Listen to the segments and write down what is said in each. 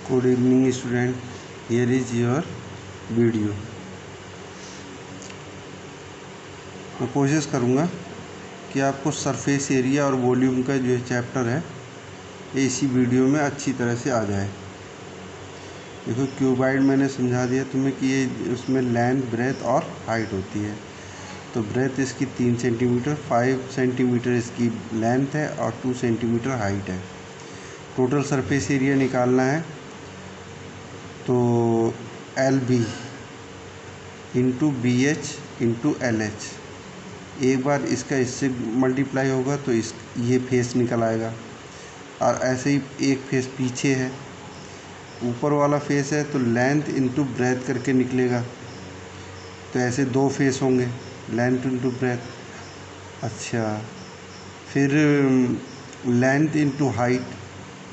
Good evening student, here is your video. मैं कोशिश करूँगा कि आपको सरफेस एरिया और वॉल्यूम का जो चैप्टर है ये इसी वीडियो में अच्छी तरह से आ जाए। देखो क्यूबाइड मैंने समझा दिया तुम्हें कि ये उसमें लेंथ, ब्रेथ और हाइट होती है। तो ब्रेथ इसकी 3 सेंटीमीटर, 5 सेंटीमीटर इसकी लेंथ है और 2 सेंटीमीटर हाइट है। टोटल सरफेस एरिया निकालना है तो LB into BH into LH। एक बार इसका इससे मल्टीप्लाई होगा तो ये फेस निकल आएगा, और ऐसे ही एक फेस पीछे है, ऊपर वाला फेस है तो लेंथ इंटू ब्रेथ करके निकलेगा। तो ऐसे 2 फेस होंगे, लेंथ इंटू ब्रेथ। अच्छा, फिर लेंथ इंटू हाइट,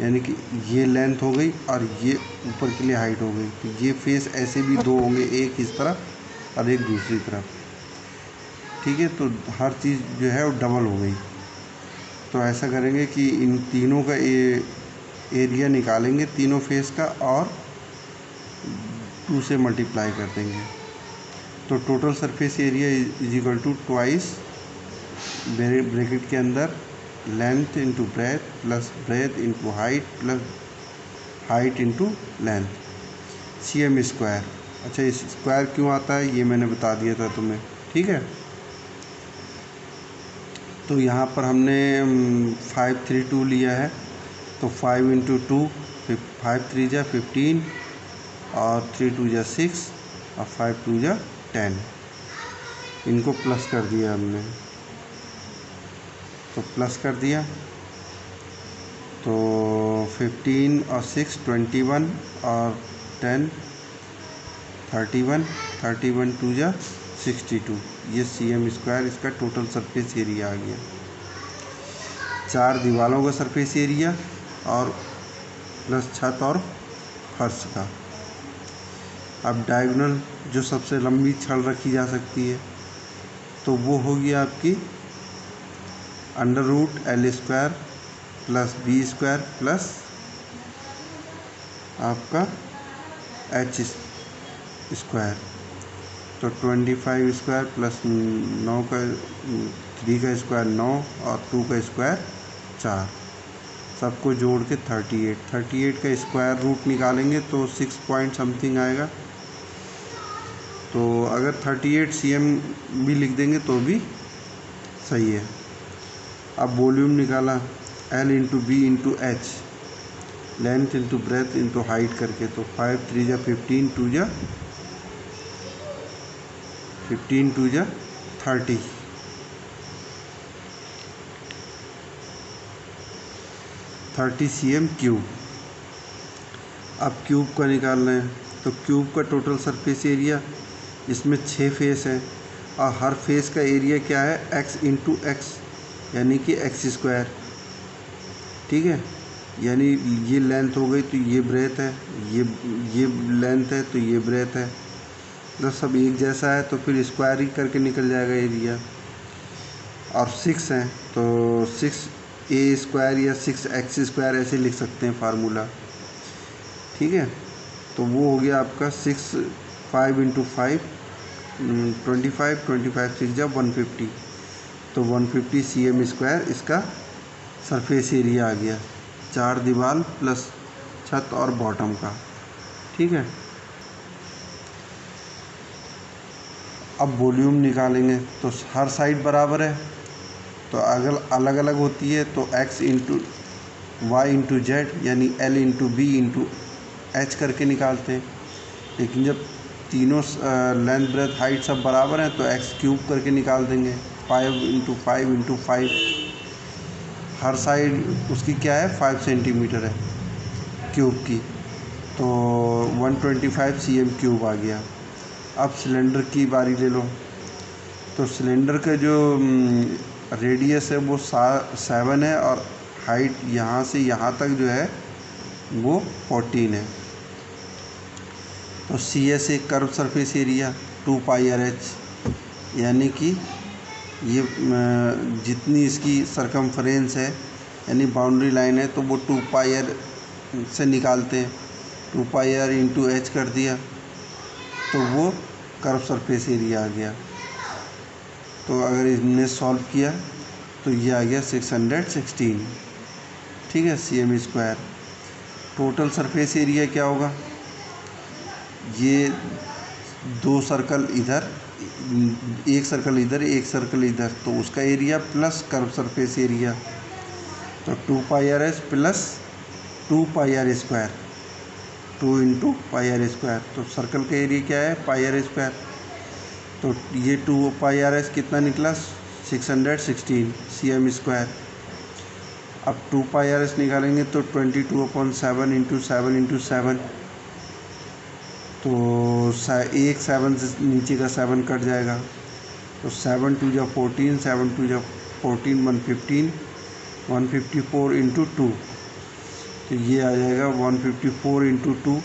यानी कि ये लेंथ हो गई और ये ऊपर के लिए हाइट हो गई। तो ये फेस ऐसे भी 2 होंगे, एक इस तरफ और एक दूसरी तरफ। ठीक है, तो हर चीज़ जो है वो डबल हो गई। तो ऐसा करेंगे कि इन तीनों का एरिया निकालेंगे, तीनों फेस का, और 2 से मल्टीप्लाई कर देंगे। तो total surface area is equal to twice bracket के अंदर length into breadth plus breadth into height plus height into length, CM square. अच्छा, इस स्क्वायर क्यों आता है ये मैंने बता दिया था तुम्हें। ठीक है, तो यहाँ पर हमने 532 लिया है, तो 5 इंटू 2, 5 3 जा 15 और 3 2 जा 6 और 5 2 जा 10। इनको प्लस कर दिया हमने, तो प्लस कर दिया तो 15 और 6 21 और 10 31, 31 2 जा 62। ये CM स्क्वायर इसका टोटल सरफेस एरिया आ गया। 4 दीवारों का सरफेस एरिया और प्लस छत और फर्श का। अब डायगोनल जो सबसे लंबी छड़ रखी जा सकती है तो वो होगी आपकी √L square plus B square plus आपका H स्क्वायर। तो 25 स्क्वायर प्लस 9 का 3 का स्क्वायर 9 और 2 का स्क्वायर 4, सबको जोड़ के 38 का स्क्वायर रूट निकालेंगे तो 6 पॉइंट समथिंग आएगा। तो अगर 38 CM भी लिख देंगे तो भी सही है। अब वॉल्यूम निकाला L into B into H, length into breath into height करके, तो 5 3 जा 15 2 जा 15 2 जा 30, 30 CM क्यूब। अब क्यूब का निकालना है, तो क्यूब का टोटल सरफेस एरिया, इसमें 6 फेस है और हर फेस का एरिया क्या है, x इंटू एक्स, यानी कि x स्क्वायर। ठीक है, यानी ये लेंथ हो गई तो ये ब्रेथ है, ये लेंथ है तो ये ब्रेथ है, तो सब एक जैसा है तो फिर स्क्वायर ही करके निकल जाएगा एरिया। और 6 है तो 6a स्क्वायर या 6x स्क्वायर ऐसे लिख सकते हैं फार्मूला। ठीक है, तो वो हो गया आपका 5 इंटू 5 25 6 जा 150, तो 150 CM स्क्वायर इसका सरफेस एरिया आ गया, 4 दीवार प्लस छत और बॉटम का। ठीक है, अब वॉल्यूम निकालेंगे तो हर साइड बराबर है, तो अगर अलग अलग होती है तो x into Y into Z, यानी L into B into H करके निकालते हैं। लेकिन जब तीनों लेंथ ब्रेथ हाइट सब बराबर हैं तो x क्यूब करके निकाल देंगे, 5 इंटू 5 इंटू 5। हर साइड उसकी क्या है, 5 सेंटीमीटर है क्यूब की, तो 125 CM क्यूब आ गया। अब सिलेंडर की बारी ले लो, तो सिलेंडर का जो रेडियस है वो 7 है और हाइट यहाँ से यहाँ तक जो है वो 14 है। तो CS एक कर्व सरफेस एरिया 2πRH, यानी कि ये जितनी इसकी सरकमफ्रेंस है यानी बाउंड्री लाइन है तो वो 2πr से निकालते हैं। 2 पाई आर इंटू एच कर दिया तो वो कर्व सरफेस एरिया आ गया। तो अगर इनने सॉल्व किया तो ये आ गया 616, ठीक है, cm square. Total surface area क्या होगा, ये 2 सर्कल इधर, एक सर्कल इधर, एक सर्कल इधर, तो उसका area plus curve surface area, तो 2 pi r s plus 2 pi r square, 2 into pi r square. तो सर्कल का एरिया क्या है, पाई आर स्क्वायर। तो ये 2 पाई आर एस कितना निकला, 616 cm स्क्वायर। अब 2 पाई आर एस निकालेंगे तो 22/7 इंटू 7 इंटू 7, तो एक 7 से नीचे का 7 कट जाएगा, तो 7 2 जा 14, 7 2 जा 14, 115, 154 इंटू 2, तो ये आ जाएगा 154 इंटू 2,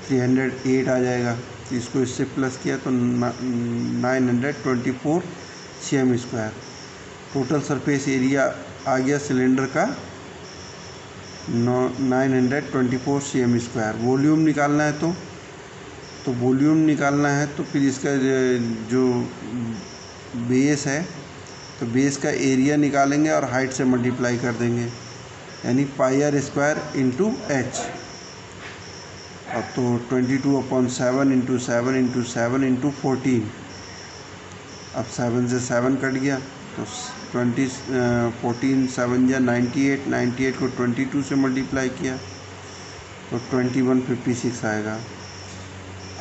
308 आ जाएगा। तो इसको इससे प्लस किया तो 924 cm square. Total surface area आ गया सिलेंडर का 924 cm स्क्वायर। वॉल्यूम निकालना है तो वॉल्यूम निकालना है तो फिर इसका जो बेस है तो बेस का एरिया निकालेंगे और हाइट से मल्टीप्लाई कर देंगे, यानी पाई आर स्क्वायर इंटू एच। अब तो 22/7 इंटू 7 इंटू 7 इंटू 14, अब 7 से 7 कट गया तो 14 7 या 98, 98 को 22 से मल्टीप्लाई किया तो 2156 आएगा।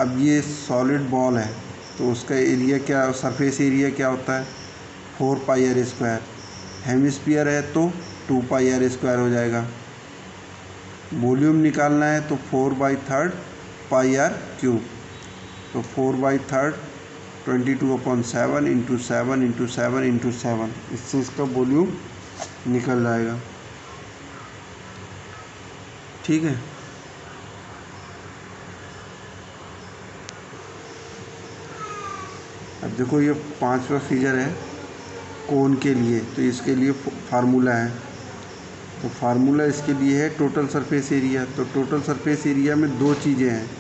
अब ये सॉलिड बॉल है तो उसका एरिया क्या, सरफेस एरिया क्या होता है, 4 पाई आर स्क्वायर। हेमिस्फीयर है तो 2 पाई आर स्क्वायर हो जाएगा। वॉल्यूम निकालना है तो 4/3 पाई आर क्यूब, तो 4/3 22/7 इंटू 7 इंटू 7 इंटू 7, इससे इसका वॉल्यूम निकल जाएगा, ठीक है। अब देखो ये 5वां फिगर है कोन के लिए, तो इसके लिए फार्मूला है। तो फार्मूला इसके लिए है टोटल सरफेस एरिया। तो टोटल सरफेस एरिया में 2 चीज़ें हैं,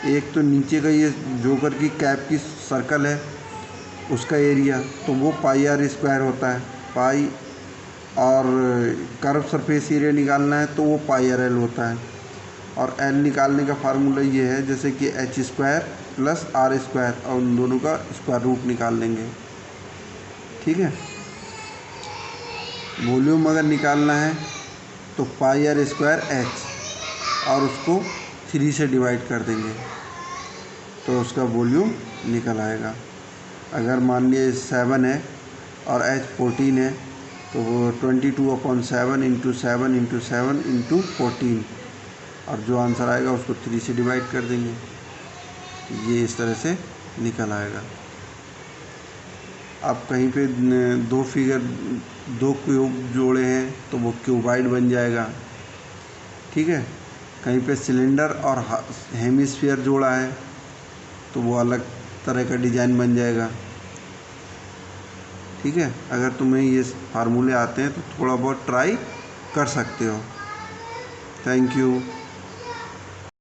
एक तो नीचे का ये जोकर की कैप की सर्कल है उसका एरिया, तो वो पाई आर स्क्वायर होता है पाई, और कर्व सरफेस एरिया निकालना है तो वो पाई आर एल होता है। और एल निकालने का फार्मूला ये है जैसे कि H square plus R square, और उन दोनों का स्क्वायर रूट निकाल लेंगे, ठीक है। वॉल्यूम अगर निकालना है तो पाई आर स्क्वायर एच और उसको 3 से डिवाइड कर देंगे तो उसका वॉल्यूम निकल आएगा। अगर मान लिए 7 है और एच 14 है तो वो 22/7 इंटू 7 इंटू 7 इंटू 14, और जो आंसर आएगा उसको 3 से डिवाइड कर देंगे, ये इस तरह से निकल आएगा। आप कहीं पे 2 क्यूब जोड़े हैं तो वो क्यूबाइड बन जाएगा, ठीक है। कहीं पे सिलेंडर और हेमिस्फीयर जोड़ा है तो वो अलग तरह का डिज़ाइन बन जाएगा, ठीक है। अगर तुम्हें ये फार्मूले आते हैं तो थोड़ा बहुत ट्राई कर सकते हो। Thank you.